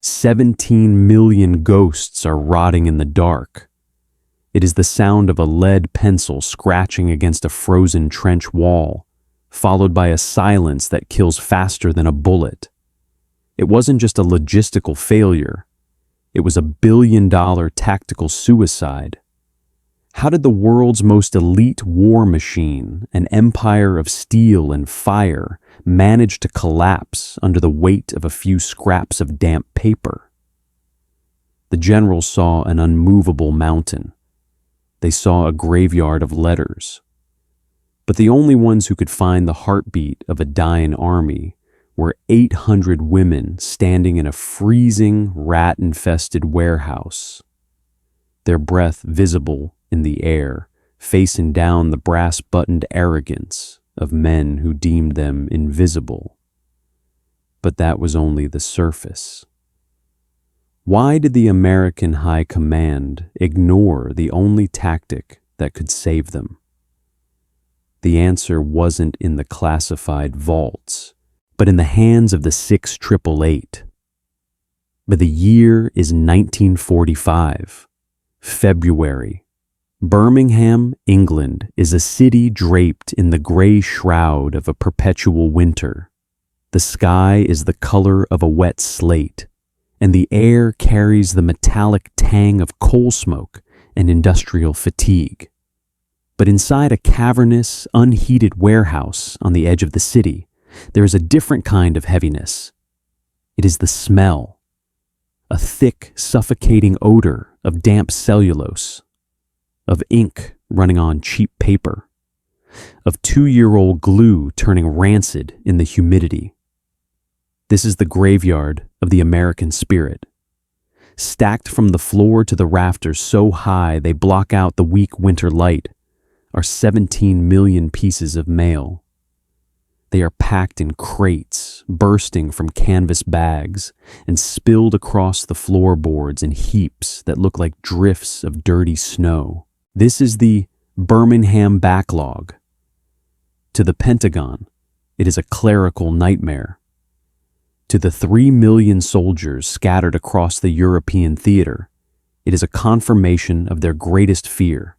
17 million ghosts are rotting in the dark. It is the sound of a lead pencil scratching against a frozen trench wall, followed by a silence that kills faster than a bullet. It wasn't just a logistical failure. It was a billion-dollar tactical suicide. How did the world's most elite war machine, an empire of steel and fire, manage to collapse under the weight of a few scraps of damp paper? The generals saw an unmovable mountain. They saw a graveyard of letters. But the only ones who could find the heartbeat of a dying army were 800 women standing in a freezing, rat-infested warehouse, their breath visible in the air, facing down the brass-buttoned arrogance of men who deemed them invisible. But that was only the surface. Why did the American High Command ignore the only tactic that could save them? The answer wasn't in the classified vaults, but in the hands of the 6888. But the year is 1945, February. Birmingham, England, is a city draped in the gray shroud of a perpetual winter. The sky is the color of a wet slate, and the air carries the metallic tang of coal smoke and industrial fatigue. But inside a cavernous, unheated warehouse on the edge of the city, there is a different kind of heaviness. It is the smell, a thick, suffocating odor of damp cellulose, of ink running on cheap paper, of 2-year-old glue turning rancid in the humidity. This is the graveyard of the American spirit. Stacked from the floor to the rafters so high they block out the weak winter light are 17 million pieces of mail. They are packed in crates, bursting from canvas bags, and spilled across the floorboards in heaps that look like drifts of dirty snow. This is the Birmingham backlog. To the Pentagon, it is a clerical nightmare. To the 3 million soldiers scattered across the European theater, it is a confirmation of their greatest fear,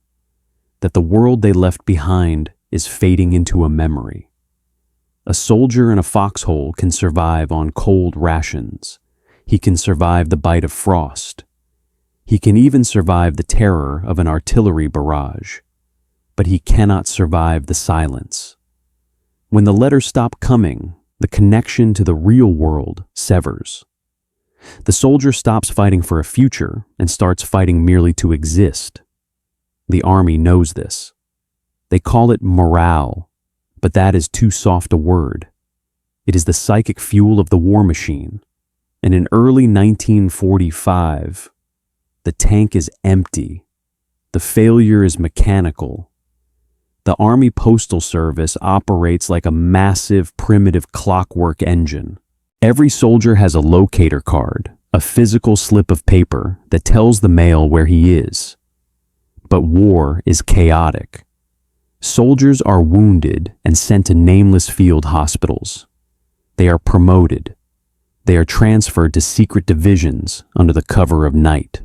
that the world they left behind is fading into a memory. A soldier in a foxhole can survive on cold rations. He can survive the bite of frost. He can even survive the terror of an artillery barrage. But he cannot survive the silence. When the letters stop coming, the connection to the real world severs. The soldier stops fighting for a future and starts fighting merely to exist. The army knows this. They call it morale, but that is too soft a word. It is the psychic fuel of the war machine. And in early 1945, the tank is empty. The failure is mechanical. The Army Postal Service operates like a massive, primitive clockwork engine. Every soldier has a locator card, a physical slip of paper that tells the mail where he is. But war is chaotic. Soldiers are wounded and sent to nameless field hospitals. They are promoted. They are transferred to secret divisions under the cover of night.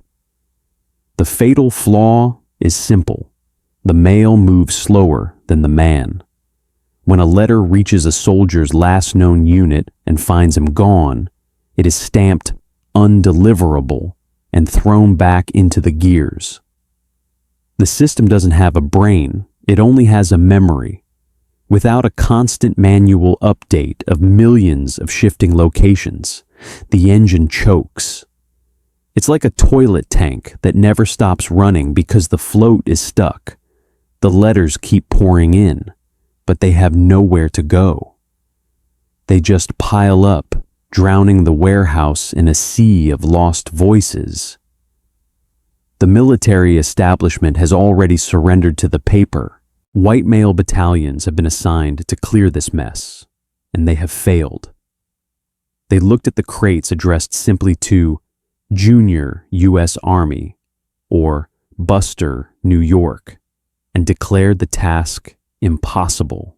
The fatal flaw is simple. The mail moves slower than the man. When a letter reaches a soldier's last known unit and finds him gone, it is stamped undeliverable and thrown back into the gears. The system doesn't have a brain, it only has a memory. Without a constant manual update of millions of shifting locations, the engine chokes. It's like a toilet tank that never stops running because the float is stuck. The letters keep pouring in, but they have nowhere to go. They just pile up, drowning the warehouse in a sea of lost voices. The military establishment has already surrendered to the paper. White male battalions have been assigned to clear this mess, and they have failed. They looked at the crates addressed simply to Junior U.S. Army or Buster, New York, and declared the task impossible.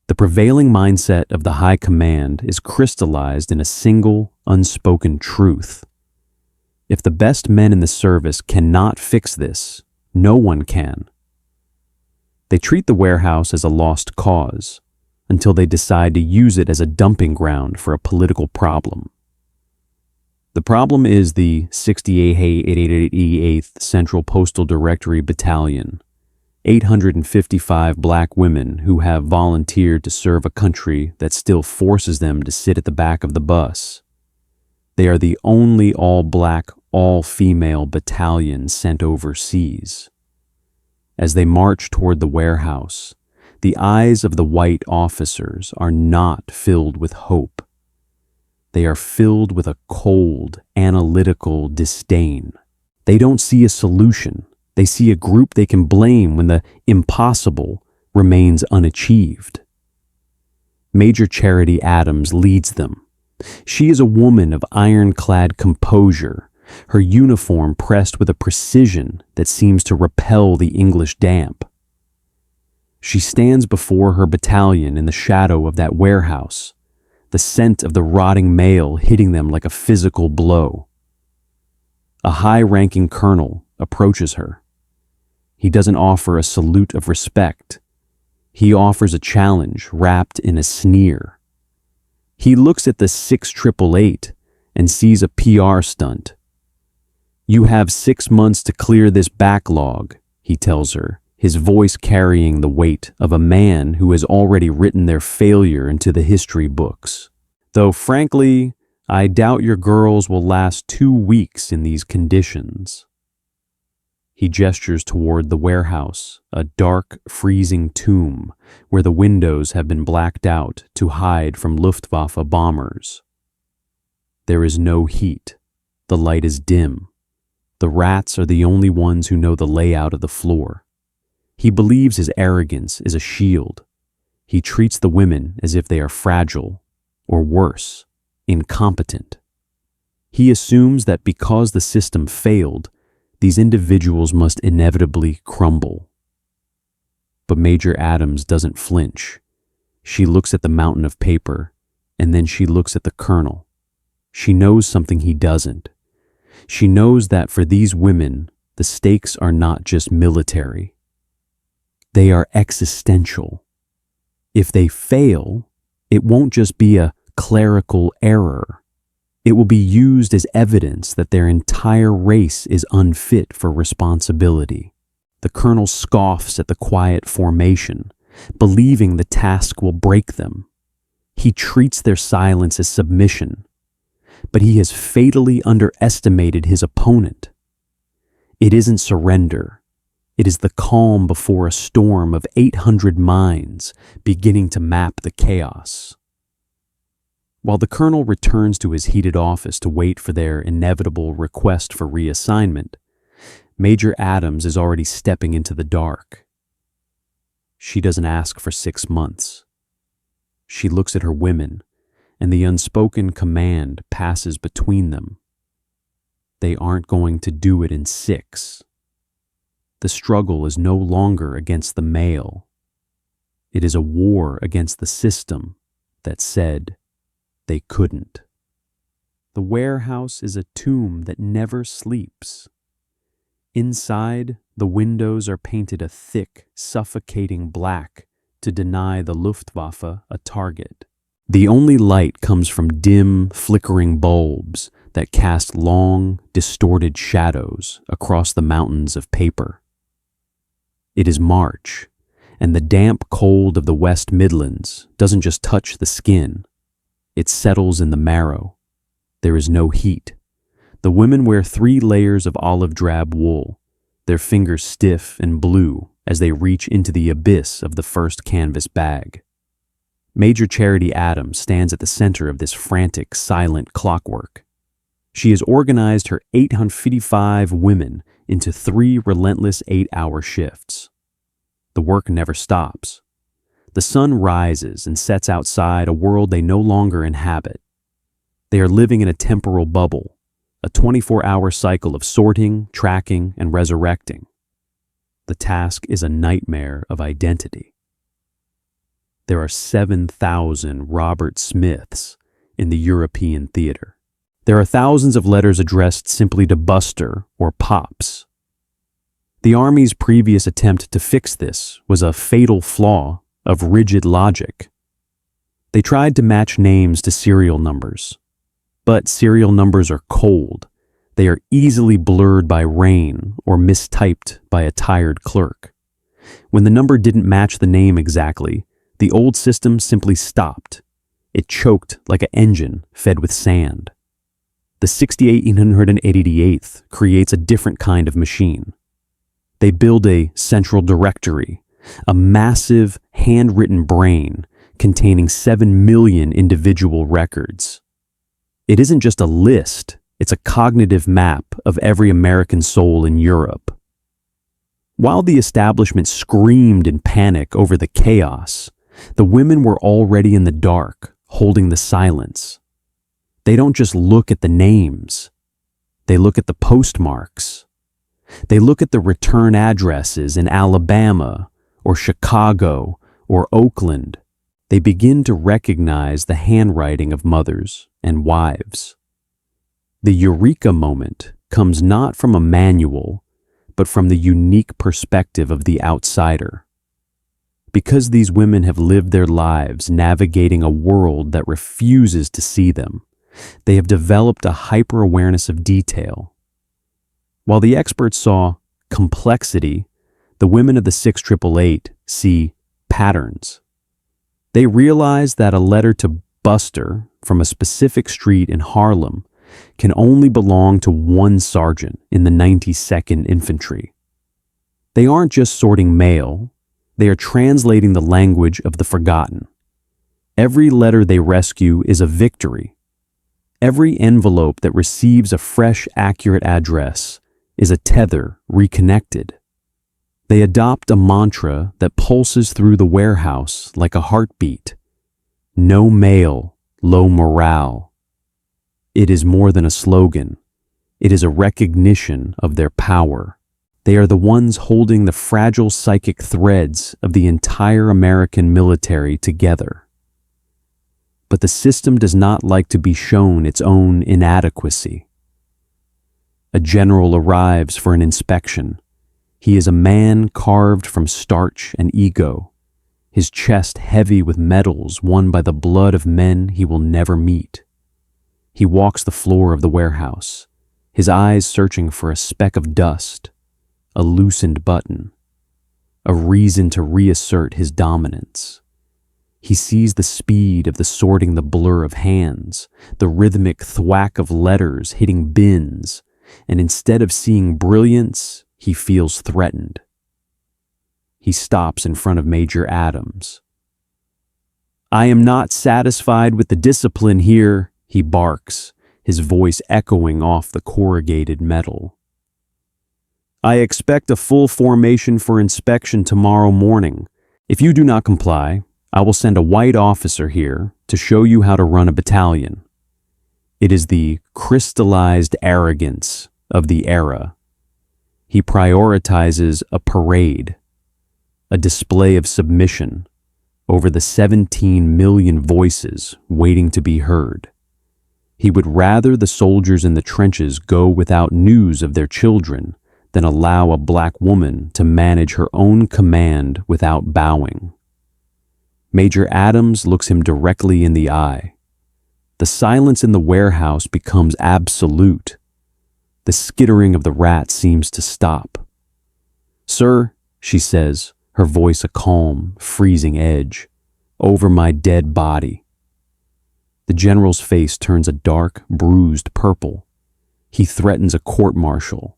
The prevailing mindset of the high command is crystallized in a single, unspoken truth. If the best men in the service cannot fix this, no one can. They treat the warehouse as a lost cause until they decide to use it as a dumping ground for a political problem. The problem is the 68th Central Postal Directory Battalion, 855 black women who have volunteered to serve a country that still forces them to sit at the back of the bus. They are the only all-black, all-female battalion sent overseas. As they march toward the warehouse, the eyes of the white officers are not filled with hope. They are filled with a cold, analytical disdain. They don't see a solution. They see a group they can blame when the impossible remains unachieved. Major Charity Adams leads them. She is a woman of ironclad composure, her uniform pressed with a precision that seems to repel the English damp. She stands before her battalion in the shadow of that warehouse, the scent of the rotting mail hitting them like a physical blow. A high-ranking colonel approaches her. He doesn't offer a salute of respect. He offers a challenge wrapped in a sneer. He looks at the 6888 and sees a PR stunt. "You have 6 months to clear this backlog," he tells her, his voice carrying the weight of a man who has already written their failure into the history books. "Though frankly, I doubt your girls will last 2 weeks in these conditions." He gestures toward the warehouse, a dark, freezing tomb where the windows have been blacked out to hide from Luftwaffe bombers. There is no heat. The light is dim. The rats are the only ones who know the layout of the floor. He believes his arrogance is a shield. He treats the women as if they are fragile, or worse, incompetent. He assumes that because the system failed, these individuals must inevitably crumble. But Major Adams doesn't flinch. She looks at the mountain of paper, and then she looks at the colonel. She knows something he doesn't. She knows that for these women, the stakes are not just military. They are existential. If they fail, it won't just be a clerical error. It will be used as evidence that their entire race is unfit for responsibility. The colonel scoffs at the quiet formation, believing the task will break them. He treats their silence as submission, but he has fatally underestimated his opponent. It isn't surrender. It is the calm before a storm of 800 minds beginning to map the chaos. While the colonel returns to his heated office to wait for their inevitable request for reassignment, Major Adams is already stepping into the dark. She doesn't ask for 6 months. She looks at her women, and the unspoken command passes between them. They aren't going to do it in 6. The struggle is no longer against the male. It is a war against the system that said they couldn't. The warehouse is a tomb that never sleeps. Inside, the windows are painted a thick, suffocating black to deny the Luftwaffe a target. The only light comes from dim, flickering bulbs that cast long, distorted shadows across the mountains of paper. It is March, and the damp cold of the West Midlands doesn't just touch the skin. It settles in the marrow. There is no heat. The women wear 3 layers of olive drab wool, their fingers stiff and blue as they reach into the abyss of the first canvas bag. Major Charity Adams stands at the center of this frantic, silent clockwork. She has organized her 855 women into 3 relentless 8-hour shifts. The work never stops. The sun rises and sets outside a world they no longer inhabit. They are living in a temporal bubble, a 24-hour cycle of sorting, tracking, and resurrecting. The task is a nightmare of identity. there are 7,000 Robert Smiths in the European theater. There are thousands of letters addressed simply to Buster or Pops. The Army's previous attempt to fix this was a fatal flaw of rigid logic. They tried to match names to serial numbers. But serial numbers are cold. They are easily blurred by rain or mistyped by a tired clerk. When the number didn't match the name exactly, the old system simply stopped. It choked like an engine fed with sand. The 6888th creates a different kind of machine. They build a central directory, a massive handwritten brain containing 7 million individual records. It isn't just a list, it's a cognitive map of every American soul in Europe. While the establishment screamed in panic over the chaos, the women were already in the dark, holding the silence. They don't just look at the names. They look at the postmarks. They look at the return addresses in Alabama or Chicago or Oakland. They begin to recognize the handwriting of mothers and wives. The eureka moment comes not from a manual, but from the unique perspective of the outsider. Because these women have lived their lives navigating a world that refuses to see them, they have developed a hyper-awareness of detail. While the experts saw complexity, the women of the 6888 see patterns. They realize that a letter to Buster from a specific street in Harlem can only belong to one sergeant in the 92nd Infantry. They aren't just sorting mail, they are translating the language of the forgotten. Every letter they rescue is a victory. Every envelope that receives a fresh, accurate address is a tether reconnected. They adopt a mantra that pulses through the warehouse like a heartbeat. No mail, low morale. It is more than a slogan. It is a recognition of their power. They are the ones holding the fragile psychic threads of the entire American military together. But the system does not like to be shown its own inadequacy. A general arrives for an inspection. He is a man carved from starch and ego, his chest heavy with medals won by the blood of men he will never meet. He walks the floor of the warehouse, his eyes searching for a speck of dust, a loosened button, a reason to reassert his dominance. He sees the speed of the sorting, the blur of hands, the rhythmic thwack of letters hitting bins, and instead of seeing brilliance, he feels threatened. He stops in front of Major Adams. "I am not satisfied with the discipline here," he barks, his voice echoing off the corrugated metal. "I expect a full formation for inspection tomorrow morning. If you do not comply, I will send a white officer here to show you how to run a battalion." It is the crystallized arrogance of the era. He prioritizes a parade, a display of submission over the 17 million voices waiting to be heard. He would rather the soldiers in the trenches go without news of their children than allow a black woman to manage her own command without bowing. Major Adams looks him directly in the eye. The silence in the warehouse becomes absolute. The skittering of the rat seems to stop. "Sir," she says, her voice a calm, freezing edge, "over my dead body." The general's face turns a dark, bruised purple. He threatens a court-martial.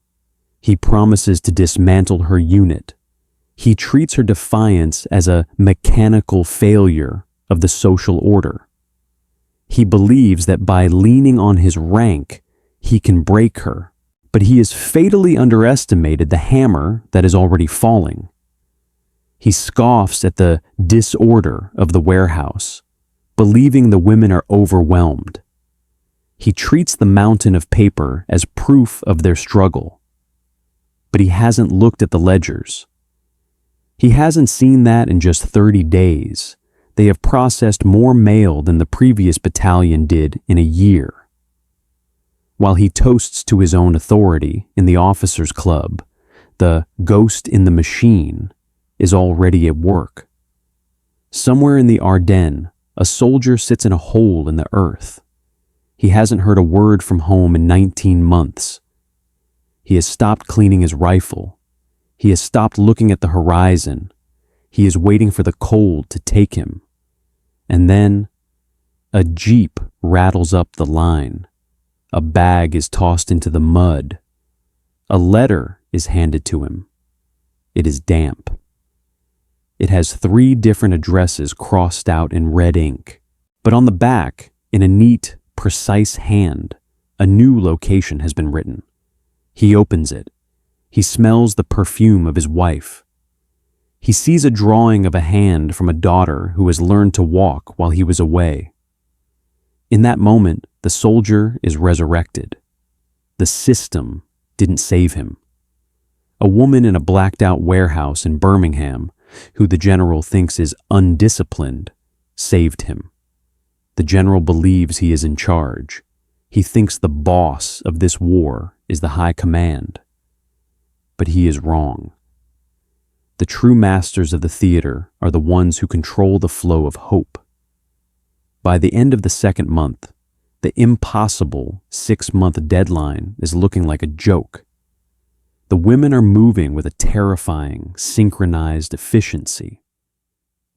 He promises to dismantle her unit. He treats her defiance as a mechanical failure of the social order. He believes that by leaning on his rank, he can break her, but he has fatally underestimated the hammer that is already falling. He scoffs at the disorder of the warehouse, believing the women are overwhelmed. He treats the mountain of paper as proof of their struggle, but he hasn't looked at the ledgers. He hasn't seen that in just 30 days, They have processed more mail than the previous battalion did in a year. While he toasts to his own authority in the officers' club, the ghost in the machine is already at work. Somewhere in the Ardennes, a soldier sits in a hole in the earth. He hasn't heard a word from home in 19 months. He has stopped cleaning his rifle. He has stopped looking at the horizon. He is waiting for the cold to take him. And then, a jeep rattles up the line. A bag is tossed into the mud. A letter is handed to him. It is damp. It has 3 different addresses crossed out in red ink, but on the back, in a neat, precise hand, a new location has been written. He opens it. He smells the perfume of his wife. He sees a drawing of a hand from a daughter who has learned to walk while he was away. In that moment, the soldier is resurrected. The system didn't save him. A woman in a blacked-out warehouse in Birmingham, who the general thinks is undisciplined, saved him. The general believes he is in charge. He thinks the boss of this war is the high command. But he is wrong. The true masters of the theater are the ones who control the flow of hope. By the end of the 2nd month, the impossible 6-month deadline is looking like a joke. The women are moving with a terrifying, synchronized efficiency.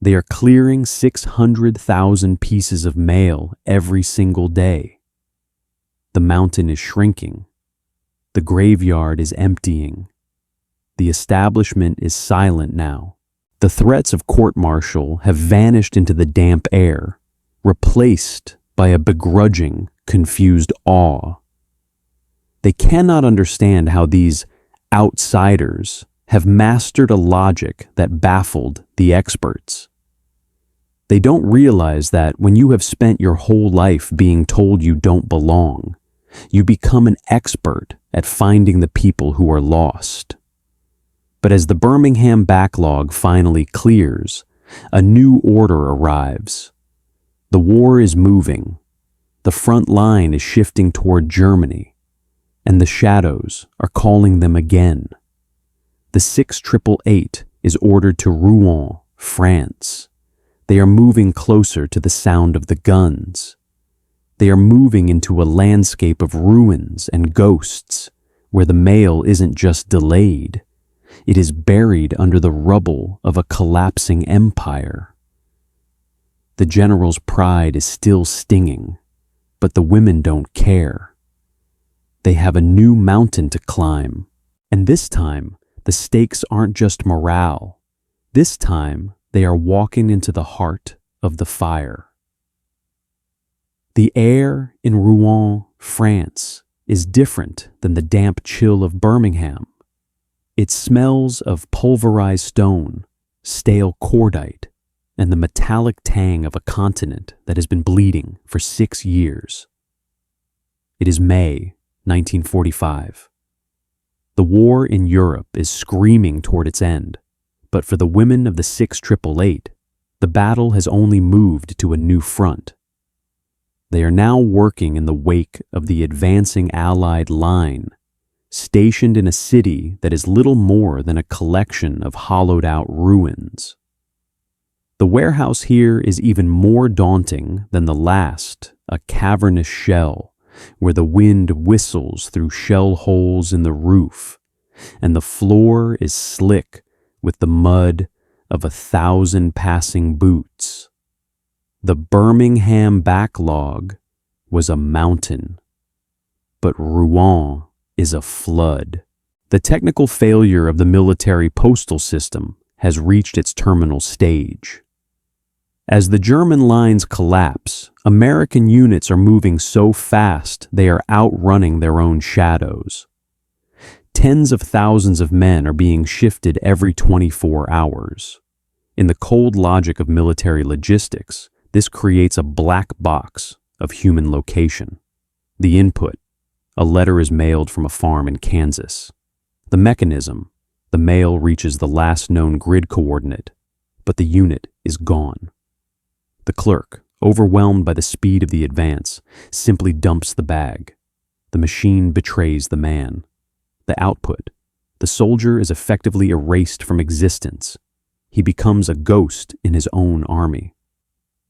They are clearing 600,000 pieces of mail every single day. The mountain is shrinking. The graveyard is emptying. The establishment is silent now. The threats of court-martial have vanished into the damp air, replaced by a begrudging, confused awe. They cannot understand how these outsiders have mastered a logic that baffled the experts. They don't realize that when you have spent your whole life being told you don't belong, you become an expert at finding the people who are lost. But as the Birmingham backlog finally clears, a new order arrives. The war is moving. The front line is shifting toward Germany, and the shadows are calling them again. The 6888 is ordered to Rouen, France. They are moving closer to the sound of the guns. They are moving into a landscape of ruins and ghosts, where the mail isn't just delayed. It is buried under the rubble of a collapsing empire. The general's pride is still stinging, but the women don't care. They have a new mountain to climb, and this time, the stakes aren't just morale. This time, they are walking into the heart of the fire. The air in Rouen, France, is different than the damp chill of Birmingham. It smells of pulverized stone, stale cordite, and the metallic tang of a continent that has been bleeding for 6 years. It is May 1945. The war in Europe is screaming toward its end, but for the women of the 6888, the battle has only moved to a new front. They are now working in the wake of the advancing Allied line, stationed in a city that is little more than a collection of hollowed-out ruins. The warehouse here is even more daunting than the last, a cavernous shell, where the wind whistles through shell holes in the roof, and the floor is slick with the mud of 1,000 passing boots. The Birmingham backlog was a mountain, but Rouen is a flood. The technical failure of the military postal system has reached its terminal stage. As the German lines collapse, American units are moving so fast they are outrunning their own shadows. Tens of thousands of men are being shifted every 24 hours. In the cold logic of military logistics, this creates a black box of human location. The input: a letter is mailed from a farm in Kansas. The mechanism: the mail reaches the last known grid coordinate, but the unit is gone. The clerk, overwhelmed by the speed of the advance, simply dumps the bag. The machine betrays the man. The output. The soldier is effectively erased from existence. He becomes a ghost in his own army.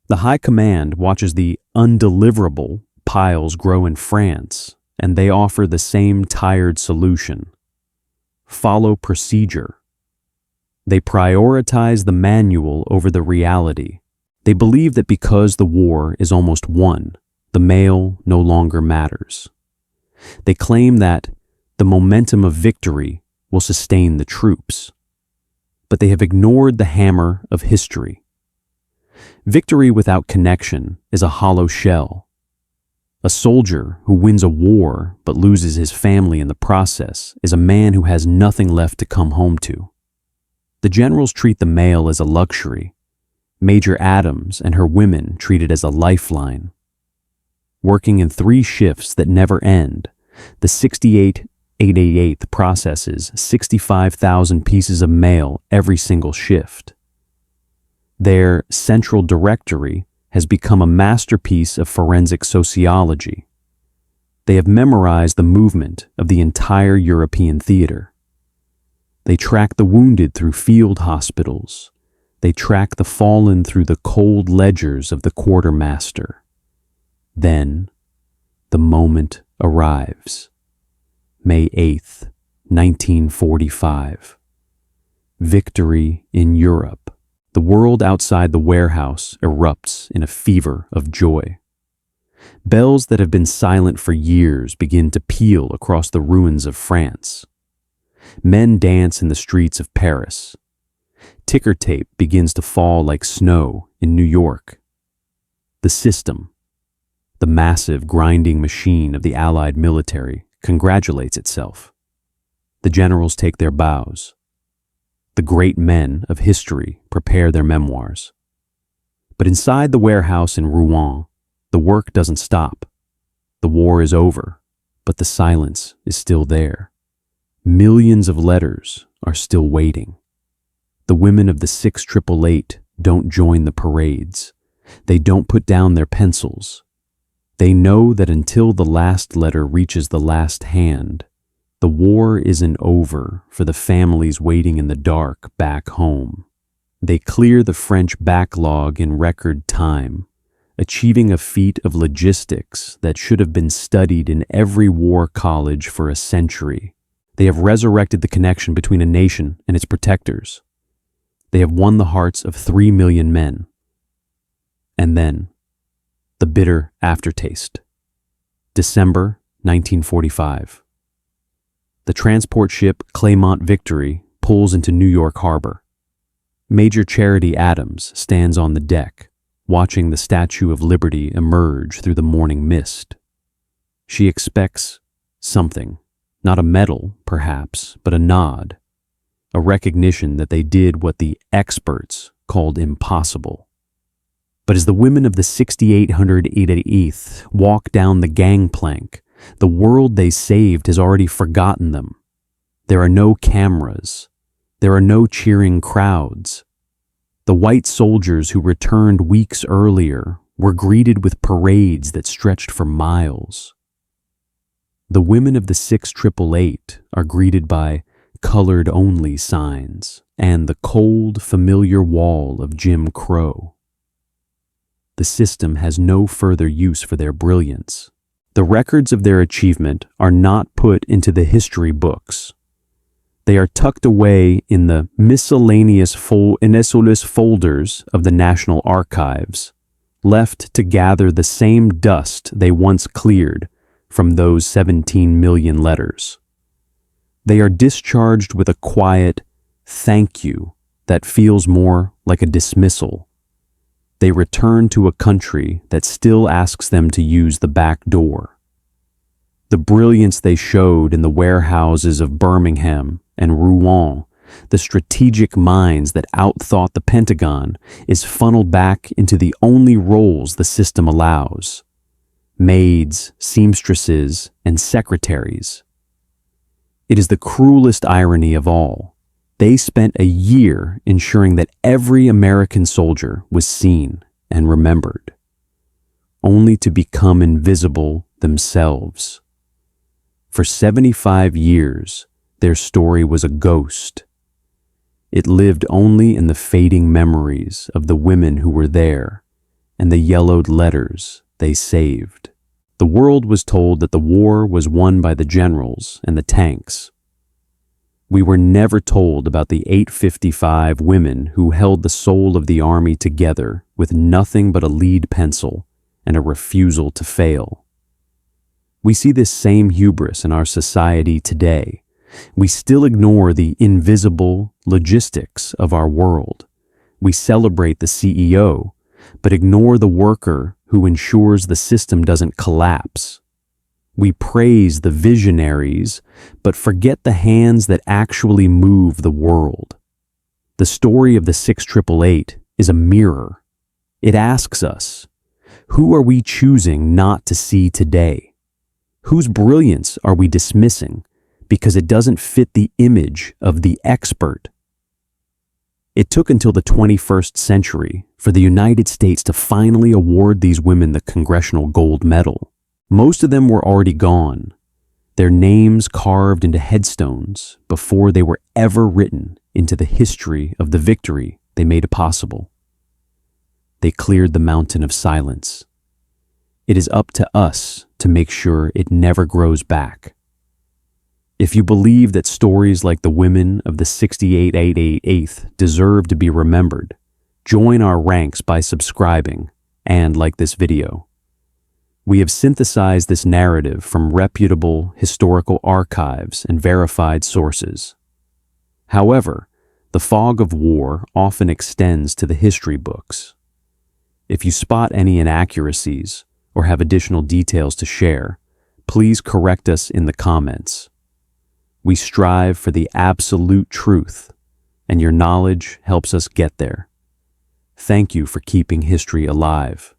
The high command watches the undeliverable piles grow in France, and they offer the same tired solution. Follow procedure. They prioritize the manual over the reality. They believe that because the war is almost won, the mail no longer matters. They claim that the momentum of victory will sustain the troops. But they have ignored the hammer of history. Victory without connection is a hollow shell. A soldier who wins a war but loses his family in the process is a man who has nothing left to come home to. The generals treat the mail as a luxury. Major Adams and her women treat it as a lifeline. Working in 3 shifts that never end, the 888th processes 65,000 pieces of mail every single shift. Their Central Directory has become a masterpiece of forensic sociology. They have memorized the movement of the entire European theater. They track the wounded through field hospitals. They track the fallen through the cold ledgers of the quartermaster. Then, the moment arrives. May 8th, 1945. Victory in Europe. The world outside the warehouse erupts in a fever of joy. Bells that have been silent for years begin to peal across the ruins of France. Men dance in the streets of Paris. Ticker tape begins to fall like snow in New York. The system, the massive grinding machine of the Allied military, congratulates itself. The generals take their bows. The great men of history prepare their memoirs. But inside the warehouse in Rouen, the work doesn't stop. The war is over, but the silence is still there. Millions of letters are still waiting. The women of the 6888 don't join the parades. They don't put down their pencils. They know that until the last letter reaches the last hand, the war isn't over for the families waiting in the dark back home. They clear the French backlog in record time, achieving a feat of logistics that should have been studied in every war college for a century. They have resurrected the connection between a nation and its protectors. They have won the hearts of 3 million men. And then, the bitter aftertaste. December 1945. The transport ship Claymont Victory pulls into New York Harbor. Major Charity Adams stands on the deck, watching the Statue of Liberty emerge through the morning mist. She expects something, not a medal, perhaps, but a nod, a recognition that they did what the experts called impossible. But as the women of the 6888th walk down the gangplank, the world they saved has already forgotten them. There are no cameras. There are no cheering crowds. The white soldiers who returned weeks earlier were greeted with parades that stretched for miles. The women of the 6888 are greeted by colored-only signs and the cold, familiar wall of Jim Crow. The system has no further use for their brilliance. The records of their achievement are not put into the history books. They are tucked away in the miscellaneous folders of the National Archives, left to gather the same dust they once cleared from those 17 million letters. They are discharged with a quiet thank you that feels more like a dismissal. They return to a country that still asks them to use the back door. The brilliance they showed in the warehouses of Birmingham and Rouen, the strategic minds that outthought the Pentagon, is funneled back into the only roles the system allows: maids, seamstresses, and secretaries. It is the cruelest irony of all. They spent a year ensuring that every American soldier was seen and remembered, only to become invisible themselves. For 75 years, their story was a ghost. It lived only in the fading memories of the women who were there and the yellowed letters they saved. The world was told that the war was won by the generals and the tanks. We were never told about the 855 women who held the soul of the army together with nothing but a lead pencil and a refusal to fail. We see this same hubris in our society today. We still ignore the invisible logistics of our world. We celebrate the CEO, but ignore the worker who ensures the system doesn't collapse. We praise the visionaries, but forget the hands that actually move the world. The story of the 6888 is a mirror. It asks us, who are we choosing not to see today? Whose brilliance are we dismissing because it doesn't fit the image of the expert? It took until the 21st century for the United States to finally award these women the Congressional Gold Medal. Most of them were already gone, their names carved into headstones before they were ever written into the history of the victory they made possible. They cleared the mountain of silence. It is up to us to make sure it never grows back. If you believe that stories like the women of the 6888th deserve to be remembered, join our ranks by subscribing and like this video. We have synthesized this narrative from reputable historical archives and verified sources. However, the fog of war often extends to the history books. If you spot any inaccuracies or have additional details to share, please correct us in the comments. We strive for the absolute truth, and your knowledge helps us get there. Thank you for keeping history alive.